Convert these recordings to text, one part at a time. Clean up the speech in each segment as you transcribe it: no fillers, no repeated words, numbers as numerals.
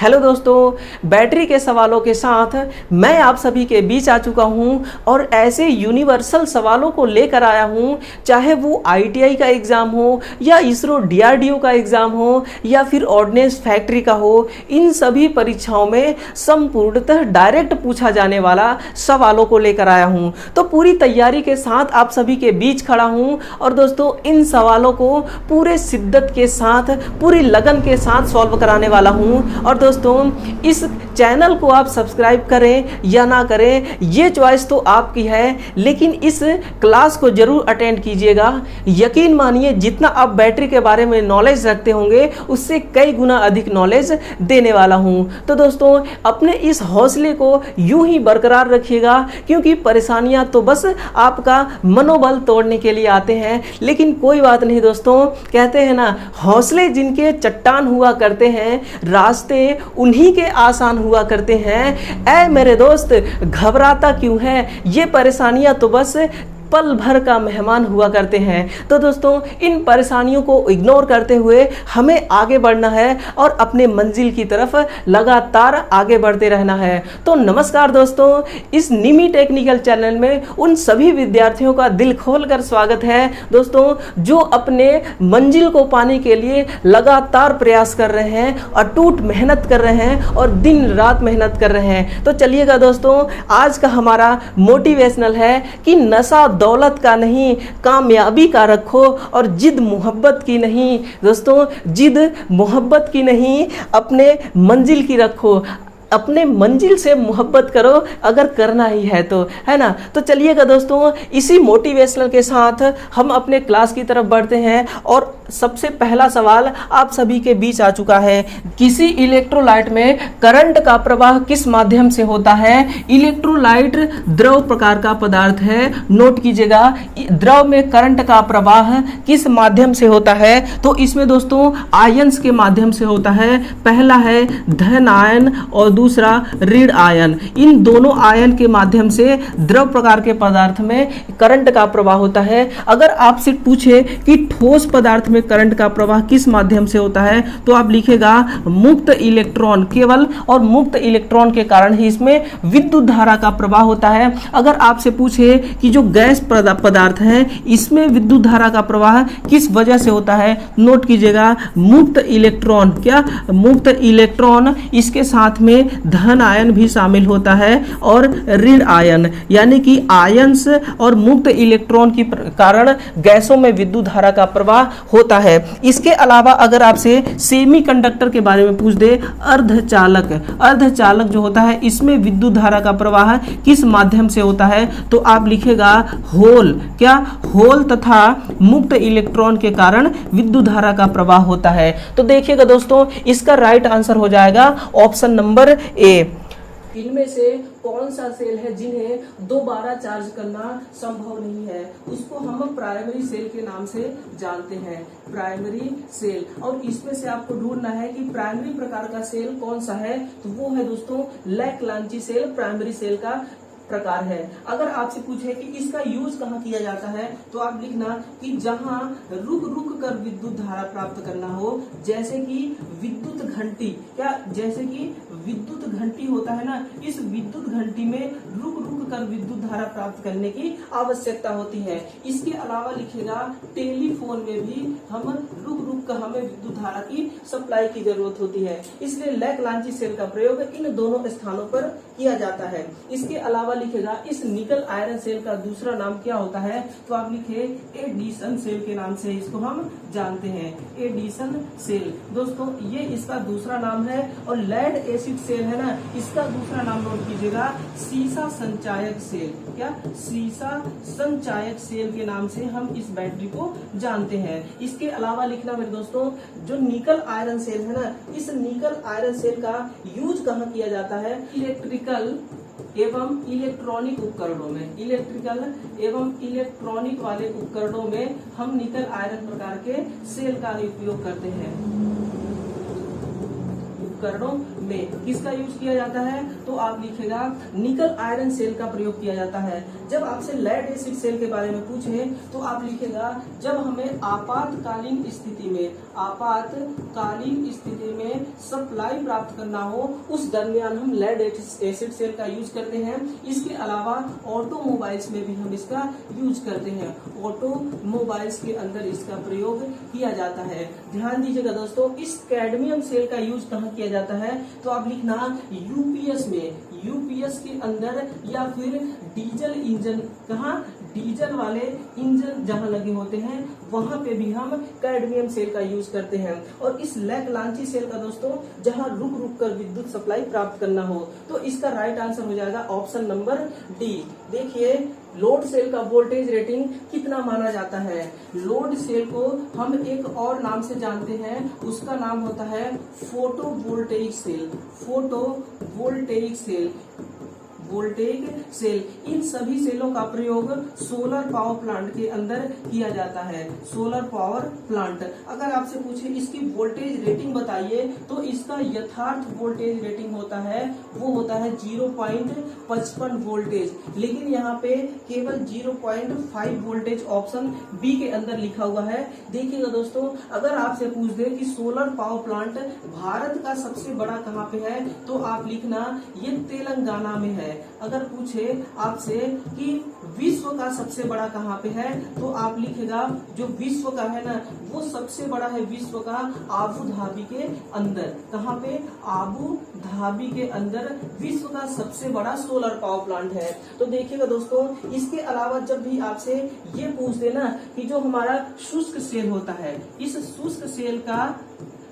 Hello दोस्तों, battery के सवालों के साथ मैं आप सभी के बीच आ चुका हूं और ऐसे यूनिवर्सल सवालों को लेकर आया हूं, चाहे वो आईटीआई का एग्ज़ाम हो या इसरो डीआरडीओ का एग्ज़ाम हो या फिर ऑर्डिनेंस फैक्ट्री का हो। इन सभी परीक्षाओं में संपूर्णतः डायरेक्ट पूछा जाने वाला सवालों को लेकर आया हूं। तो पूरी तैयारी के साथ आप सभी के बीच खड़ा हूं और दोस्तों इन सवालों को पूरे शिद्दत के साथ, पूरी लगन के साथ सॉल्व कराने वाला हूं। और दोस्तों इस चैनल को आप सब्सक्राइब करें या ना करें ये चॉइस तो आपकी है, लेकिन इस क्लास को जरूर अटेंड कीजिएगा। यकीन मानिए जितना आप बैटरी के बारे में नॉलेज रखते होंगे उससे कई गुना अधिक नॉलेज देने वाला हूं। तो दोस्तों अपने इस हौसले को यूं ही बरकरार रखिएगा, क्योंकि परेशानियां तो बस आपका मनोबल तोड़ने के लिए आते हैं। लेकिन कोई बात नहीं दोस्तों, कहते हैं ना, हौसले जिनके चट्टान हुआ करते हैं, रास्ते उन्हीं के आसान हुआ करते हैं। ऐ मेरे दोस्त घबराता क्यों है, ये परेशानियां तो बस पल भर का मेहमान हुआ करते हैं। तो दोस्तों इन परेशानियों को इग्नोर करते हुए हमें आगे बढ़ना है और अपने मंजिल की तरफ लगातार आगे बढ़ते रहना है। तो नमस्कार दोस्तों, इस निमी टेक्निकल चैनल में उन सभी विद्यार्थियों का दिल खोलकर स्वागत है दोस्तों जो अपने मंजिल को पाने के लिए लगातार प्रयास कर रहे हैं, अटूट मेहनत कर रहे हैं और दिन रात मेहनत कर रहे हैं। तो चलिएगा दोस्तों, आज का हमारा मोटिवेशनल है कि नशा दौलत का नहीं, कामयाबी का रखो और जिद मोहब्बत की नहीं। दोस्तों जिद मोहब्बत की नहीं, अपने मंजिल की रखो। अपने मंजिल से मोहब्बत करो अगर करना ही है तो, है ना। तो चलिएगा दोस्तों, इसी मोटिवेशनल के साथ हम अपने क्लास की तरफ बढ़ते हैं और सबसे पहला सवाल आप सभी के बीच आ चुका है। किसी इलेक्ट्रोलाइट में करंट का प्रवाह किस माध्यम से होता है? इलेक्ट्रोलाइट द्रव प्रकार का पदार्थ है, नोट कीजिएगा। द्रव में करंट का प्रवाह किस माध्यम से होता है? तो इसमें दोस्तों आयंस के माध्यम से होता है। पहला है धन आयन और दूसरा ऋण आयन। इन दोनों आयन के माध्यम से द्रव प्रकार के पदार्थ में करंट का प्रवाह होता है। अगर आपसे पूछे कि ठोस पदार्थ में करंट का प्रवाह किस माध्यम से होता है, तो आप लिखेगा मुक्त इलेक्ट्रॉन। केवल और मुक्त इलेक्ट्रॉन के कारण ही इसमें विद्युत धारा का प्रवाह होता है। अगर आपसे पूछे कि जो गैस पदार्थ है इसमें विद्युत धारा का प्रवाह किस वजह से होता है, नोट कीजिएगा मुक्त इलेक्ट्रॉन। क्या मुक्त इलेक्ट्रॉन, इसके साथ में धन आयन भी शामिल होता है और ऋण आयन, यानी कि आयंस और मुक्त इलेक्ट्रॉन के कारण गैसों में विद्युत धारा का प्रवाह होता है। इसके अलावा अगर आपसे सेमीकंडक्टर के बारे में पूछ दे, अर्धचालक जो होता है इसमें विद्युत धारा का प्रवाह किस माध्यम से होता है, तो आप लिखेगा होल। क्या होल तथा मुक्त इलेक्ट्रॉन के कारण विद्युत धारा का प्रवाह होता है। तो देखिएगा दोस्तों, इसका राइट आंसर हो जाएगा ऑप्शन नंबर ए। इनमें से कौन सा सेल है जिन्हें दोबारा चार्ज करना संभव नहीं है? उसको हम प्राइमरी सेल के नाम से जानते हैं, प्राइमरी सेल। और इसमें से आपको ढूंढना है कि प्राइमरी प्रकार का सेल कौन सा है, तो वो है दोस्तों लैक्लांची सेल, प्राइमरी सेल का प्रकार है। अगर आपसे पूछे कि इसका यूज कहाँ किया जाता है, तो आप लिखना कि जहां रुक रुक कर विद्युत धारा प्राप्त करना हो, जैसे कि विद्युत घंटी। क्या, जैसे कि विद्युत घंटी होता है ना, इस विद्युत घंटी में रुक रुक कर विद्युत धारा प्राप्त करने की आवश्यकता होती है। इसके अलावा लिखेगा टेलीफोन में भी हम रुक रुक कर हमें विद्युत धारा की सप्लाई की जरूरत होती है, इसलिए लैक्लांची सेल का प्रयोग इन दोनों स्थानों पर किया जाता है। इसके अलावा लिखेगा इस निकल आयरन सेल का दूसरा नाम क्या होता है, तो आप लिखे एडिशन सेल के नाम से इसको हम जानते हैं, एडिशन सेल। दोस्तों ये इसका दूसरा नाम है। और लेड एसिड सेल है ना, इसका दूसरा नाम नोट कीजिएगा सीसा संचायक सेल। क्या, सीसा संचायक सेल के नाम से हम इस बैटरी को जानते हैं। इसके अलावा लिखना मेरे दोस्तों, जो निकल आयरन सेल है ना, इस निकल आयरन सेल का यूज कहाँ किया जाता है? इलेक्ट्रिकल एवं इलेक्ट्रॉनिक उपकरणों में, इलेक्ट्रिकल एवं इलेक्ट्रॉनिक वाले उपकरणों में हम निकल आयरन प्रकार के सेल का उपयोग करते हैं। उपकरणों में किसका यूज किया जाता है, तो आप लिखेगा निकल आयरन सेल का प्रयोग किया जाता है। जब आपसे लेड एसिड सेल के बारे में पूछे तो आप लिखेगा जब हमें आपातकालीन स्थिति में सप्लाई प्राप्त करना हो उस दरमियान हम लेड एसिड सेल का यूज करते हैं। इसके अलावा ऑटोमोबाइल्स में भी हम इसका यूज करते हैं, ऑटोमोबाइल्स के अंदर इसका प्रयोग किया जाता है। ध्यान दीजिएगा दोस्तों, इस कैडमियम सेल का यूज कहाँ किया जाता है तो आप लिखना यूपीएस में, यूपीएस के अंदर या फिर डीजल इंजन, कहाँ डीजल वाले इंजन जहां लगे होते हैं वहां पे भी हम कैडमियम सेल का यूज करते हैं। और इस लैकलांची सेल का दोस्तों जहां रुक रुक कर विद्युत सप्लाई प्राप्त करना हो तो इसका राइट आंसर हो जाएगा ऑप्शन नंबर डी। देखिए लोड सेल का वोल्टेज रेटिंग कितना माना जाता है। लोड सेल को हम एक और नाम से जानते हैं, उसका नाम होता है photovoltaic cell, photovoltaic cell, voltaic cell. इन सभी सेलों का प्रयोग सोलर पावर प्लांट के अंदर किया जाता है, सोलर पावर प्लांट। अगर आपसे पूछे इसकी वोल्टेज रेटिंग बताइए तो इसका यथार्थ वोल्टेज रेटिंग होता है वो होता है 0.55 वोल्टेज, लेकिन यहाँ पे केवल 0.5 वोल्टेज ऑप्शन बी के अंदर लिखा हुआ है। देखिएगा दोस्तों, अगर आपसे पूछ दे कि सोलर पावर प्लांट भारत का सबसे बड़ा कहाँ पे है तो आप लिखना ये तेलंगाना में है। अगर पूछे आपसे कि विश्व का सबसे बड़ा कहाँ पे है तो आप लिखेगा जो विश्व का है ना वो सबसे बड़ा है विश्व का आबू धाबी के अंदर। कहाँ पे? आबू धाबी के अंदर विश्व का सबसे बड़ा सोलर पावर प्लांट है। तो देखिएगा दोस्तों, इसके अलावा जब भी आपसे ये पूछ देना कि जो हमारा शुष्क सेल होता है, इस शुष्क सेल का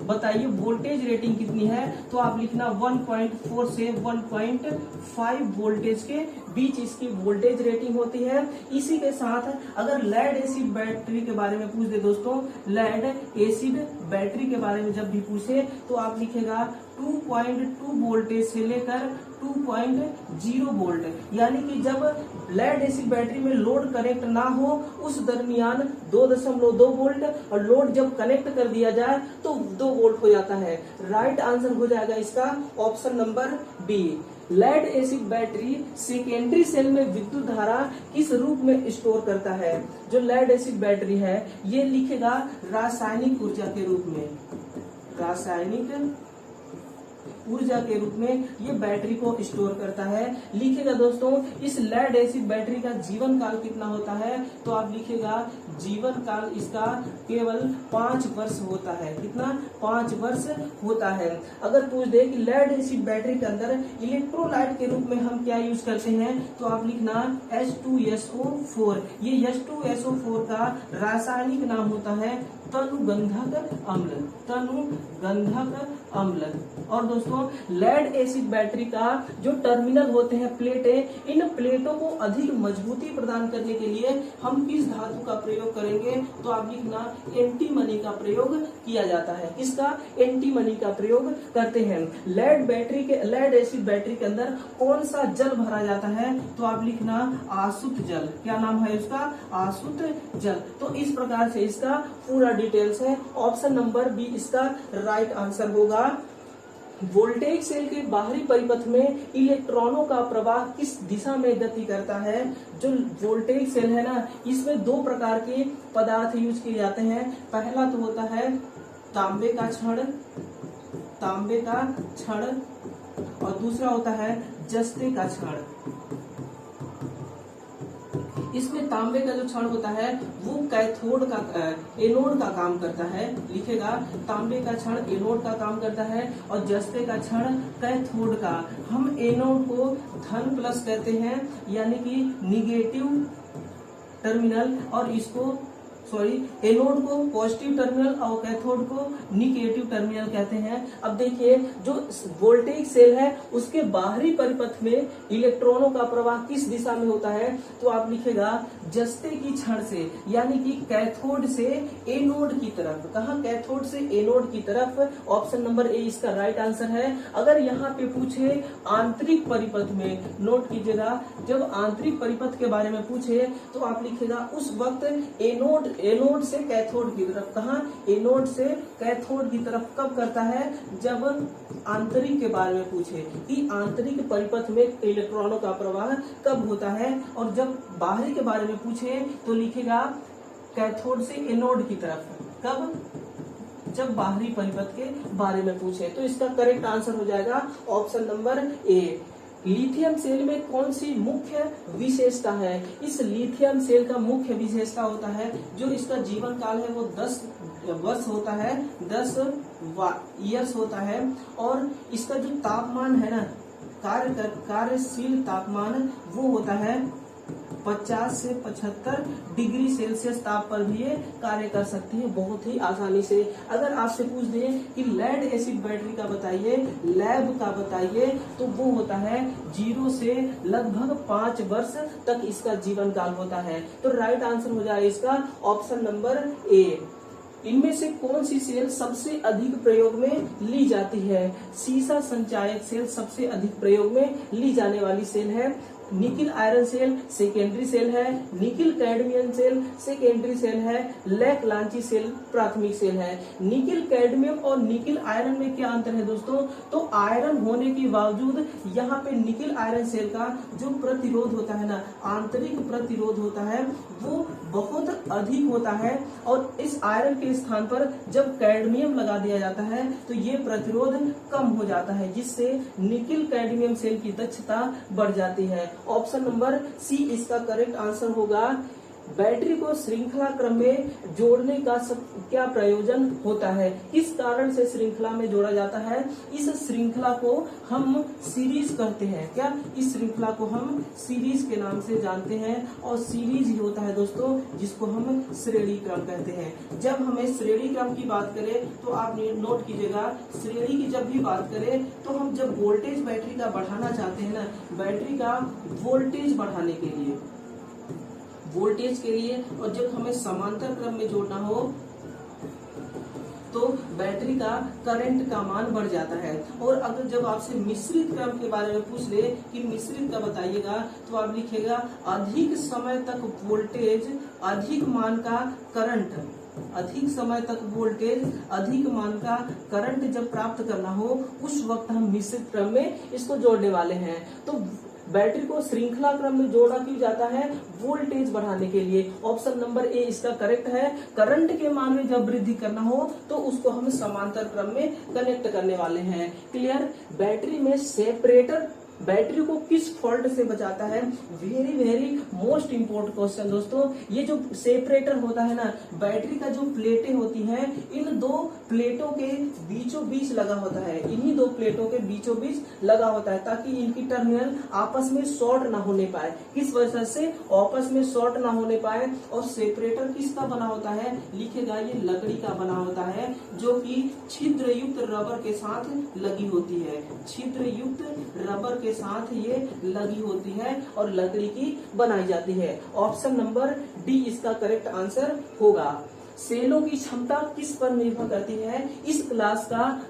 बताइए वोल्टेज रेटिंग कितनी है तो आप लिखना 1.4 से 1.5 वोल्टेज के बीच इसकी वोल्टेज रेटिंग होती है। इसी के साथ अगर लेड एसिड बैटरी के बारे में पूछ दे दोस्तों, लेड एसिड बैटरी के बारे में जब भी पूछे तो आप लिखेगा 2.2 वोल्टेज से लेकर 2.0 वोल्ट, यानी कि जब लेड एसिड बैटरी में लोड कनेक्ट ना हो उस दरमियान 2.2 वोल्ट और लोड जब कनेक्ट कर दिया जाए तो 2 वोल्ट हो जाता है। राइट आंसर हो जाएगा इसका option number B. Lead acid battery secondary cell में विद्युत धारा किस रूप में स्टोर करता है? जो लेड एसिड बैटरी है ये लिखेगा रासायनिक ऊर्जा के रूप में, रासायनिक ऊर्जा के रूप में ये बैटरी को स्टोर करता है। लिखेगा दोस्तों इस लेड एसिड बैटरी का जीवन काल कितना होता है तो आप लिखेगा जीवन काल इसका केवल 5 वर्ष होता है। कितना? 5 वर्ष होता है। अगर पूछ दे कि लेड एसिड बैटरी के अंदर इलेक्ट्रोलाइट के रूप में हम क्या यूज करते हैं तो आप लिखना H2SO4। ये H2SO4 का रासायनिक नाम होता है तनुगंधक अम्ल, तनुगंधक अम्ल। और दोस्तों लेड एसिड बैटरी का जो टर्मिनल होते हैं प्लेटें, इन प्लेटों को अधिक मजबूती प्रदान करने के लिए हम किस धातु का प्रयोग करेंगे तो आप लिखना एंटीमनी का प्रयोग किया जाता है। किसका? एंटीमनी का प्रयोग करते हैं। लेड एसिड बैटरी के अंदर कौन सा जल भरा जाता है तो आप लिखना आसुत जल। क्या नाम है उसका? आसुत जल। तो इस प्रकार से इसका पूरा डिटेल्स है। ऑप्शन नंबर बी इसका राइट आंसर होगा। वोल्टेज सेल के बाहरी परिपथ में इलेक्ट्रॉनों का प्रवाह किस दिशा में गति करता है? जो वोल्टेज सेल है ना इसमें 2 प्रकार के पदार्थ यूज किए जाते हैं। पहला तो होता है तांबे का छड़, तांबे का छड़, और दूसरा होता है जस्ते का छड़। इसमें तांबे का जो छड़ होता है वो कैथोड का एनोड का काम करता है। लिखेगा तांबे का छड़ एनोड का काम करता है और जस्ते का छड़ कैथोड का। हम एनोड को धन प्लस कहते हैं यानी कि निगेटिव टर्मिनल, और इसको एनोड को पॉजिटिव टर्मिनल और कैथोड को निगेटिव टर्मिनल कहते हैं। अब देखिए जो वोल्टेज सेल है उसके बाहरी परिपथ में इलेक्ट्रॉनों का प्रवाह किस दिशा में होता है तो आप लिखेगा जस्ते की छड़ से, यानी कि कैथोड से एनोड की तरफ। कहा? कैथोड से एनोड की तरफ। ऑप्शन नंबर ए इसका राइट आंसर है। अगर यहाँ पे पूछे आंतरिक परिपथ में, नोट कीजिएगा जब आंतरिक परिपथ के बारे में पूछे तो आप लिखेगा उस वक्त एनोड से कैथोड की तरफ, कहाँ, एनोड से कैथोड की तरफ कब करता है, जब आंतरिक के बारे में पूछे कि आंतरिक परिपथ में इलेक्ट्रॉनों का प्रवाह कब होता है, और जब बाहरी के बारे में पूछे तो लिखेगा कैथोड से एनोड की तरफ, कब, जब बाहरी परिपथ के बारे में पूछे। तो इसका करेक्ट आंसर हो जाएगा option number A. Lithium cell में कौन सी मुख्य विशेषता है? इस लिथियम सेल का मुख्य विशेषता होता है, जो इसका जीवन काल है वो 10 वर्ष होता है, 10 ईयर्स होता है, और इसका जो तापमान है ना, कार्यशील तापमान वो होता है 50 से 75 डिग्री सेल्सियस ताप पर भी ये कार्य कर सकती है बहुत ही आसानी से। अगर आपसे पूछ दें कि लेड एसिड बैटरी का बताइए, लैब का बताइए, तो वो होता है 0 से लगभग 5 वर्ष तक इसका जीवन काल होता है। तो राइट आंसर हो जाए इसका ऑप्शन नंबर ए। इनमें से कौन सी सेल सबसे अधिक प्रयोग में ली जाती है? सीसा संचायक सेल सबसे अधिक प्रयोग में ली जाने वाली सेल है। Nickel iron cell secondary cell है, nickel cadmium cell secondary cell है, लैक-लांची सेल प्राथमिक सेल है। निकिल कैडमियम और निकिल आयरन में क्या अंतर है दोस्तों? तो आयरन होने के बावजूद यहाँ पे निकिल आयरन सेल का जो प्रतिरोध होता है ना, आंतरिक प्रतिरोध होता है, वो बहुत अधिक होता है, और इस आयरन के स्थान पर जब कैडमियम लगा दिया जाता है तो ये प्रतिरोध कम हो जाता है, जिससे निकिल कैडमियम सेल की दक्षता बढ़ जाती है। ऑप्शन नंबर सी इसका करेक्ट आंसर होगा। बैटरी को श्रृंखला क्रम में जोड़ने का क्या प्रयोजन होता है? किस कारण से श्रृंखला में जोड़ा जाता है? इस श्रृंखला को हम सीरीज कहते हैं। क्या? इस श्रृंखला को हम सीरीज के नाम से जानते हैं, और सीरीज ही होता है दोस्तों जिसको हम श्रेणी क्रम कहते हैं। जब हमें श्रेणी क्रम की बात करें तो आप नोट कीजिएगा, श्रेणी की जब भी बात करें तो हम जब वोल्टेज बैटरी का बढ़ाना चाहते हैं ना, बैटरी का वोल्टेज बढ़ाने के लिए, वोल्टेज के लिए, और जब हमें समांतर क्रम में जोड़ना हो तो बैटरी का करंट का मान बढ़ जाता है। और अगर जब आपसे मिश्रित क्रम के बारे में पूछ ले कि मिश्रित का बताइएगा, तो आप लिखेगा अधिक समय तक वोल्टेज अधिक मान का करंट, अधिक समय तक वोल्टेज अधिक मान का करंट जब प्राप्त करना हो, उस वक्त हम मिश्रित क्रम में इसको जोड़ने वाले हैं। तो बैटरी को श्रृंखला क्रम में जोड़ा क्यों जाता है? वोल्टेज बढ़ाने के लिए। ऑप्शन नंबर ए इसका करेक्ट है। करंट के मान में जब वृद्धि करना हो तो उसको हम समांतर क्रम में कनेक्ट करने वाले हैं। क्लियर? बैटरी में सेपरेटर बैटरी को किस फॉल्ट से बचाता है? Very very most important question दोस्तों। ये जो सेपरेटर होता है ना, बैटरी का जो प्लेटें होती हैं, इन दो प्लेटों के बीचों बीच लगा होता है, इन्हीं दो प्लेटों के बीचों बीच लगा होता है, ताकि इनकी टर्मिनल आपस में शॉर्ट ना होने पाए। किस वजह से आपस में शॉर्ट ना होने पाए? और सेपरेटर किसका बना होता है? लिखेगा ये लकड़ी का बना होता है, जो कि छिद्र युक्त रबर के साथ लगी होती है। छिद्र युक्त रबर के साथ ये लगी होती है और लकड़ी की बनाई जाती है। ऑप्शन नंबर डी इसका करेक्ट आंसर होगा। सेलों की क्षमता किस पर निर्भर करती है? इस क्लास का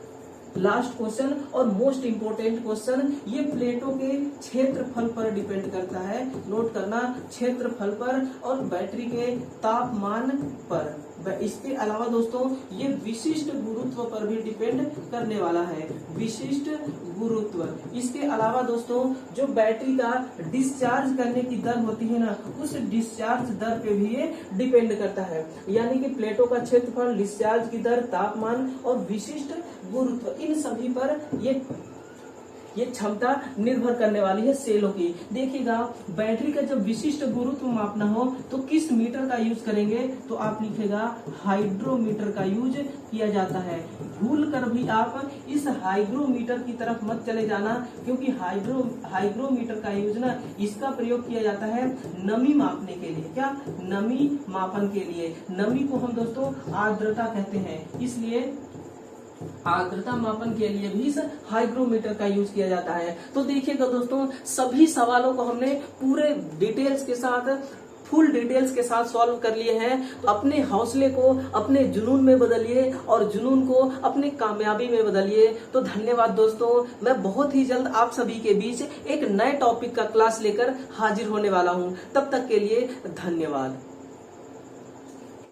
लास्ट क्वेश्चन और मोस्ट इंपोर्टेंट क्वेश्चन, ये प्लेटों के क्षेत्रफल पर डिपेंड करता है। नोट करना, क्षेत्रफल पर और बैटरी के तापमान पर। इसके अलावा दोस्तों ये विशिष्ट गुरुत्व पर भी डिपेंड करने वाला है, विशिष्ट गुरुत्व। इसके अलावा दोस्तों जो बैटरी का डिस्चार्ज करने की दर होती है ना, उस डिस्चार्ज दर पे भी ये डिपेंड करता है। यानी कि प्लेटों का क्षेत्रफल, डिस्चार्ज की दर, तापमान और विशिष्ट गुरुत्व, इन सभी पर ये क्षमता निर्भर करने वाली है सेलों की। देखिएगा, बैटरी का जब विशिष्ट गुरुत्व मापना हो तो किस मीटर का यूज करेंगे? तो आप लिखेगा हाइड्रोमीटर का यूज किया जाता है। भूल कर भी आप इस हाइग्रोमीटर की तरफ मत चले जाना, क्योंकि हाइग्रोमीटर का यूज ना, इसका प्रयोग किया जाता है नमी मापने के लिए। क्या? नमी मापन के लिए। नमी को हम दोस्तों आर्द्रता कहते हैं, इसलिए आर्द्रता मापन के लिए भी इस हाइग्रोमीटर का यूज किया जाता है। तो देखिएगा दोस्तों, सभी सवालों को हमने पूरे डिटेल्स के साथ, फुल डिटेल्स के साथ सॉल्व कर लिए हैं। अपने हौसले को अपने जुनून में बदलिए और जुनून को अपने कामयाबी में बदलिए। तो धन्यवाद दोस्तों, मैं बहुत ही जल्द आप सभी के बीच एक नए टॉपिक का क्लास लेकर हाजिर होने वाला हूं। तब तक के लिए धन्यवाद।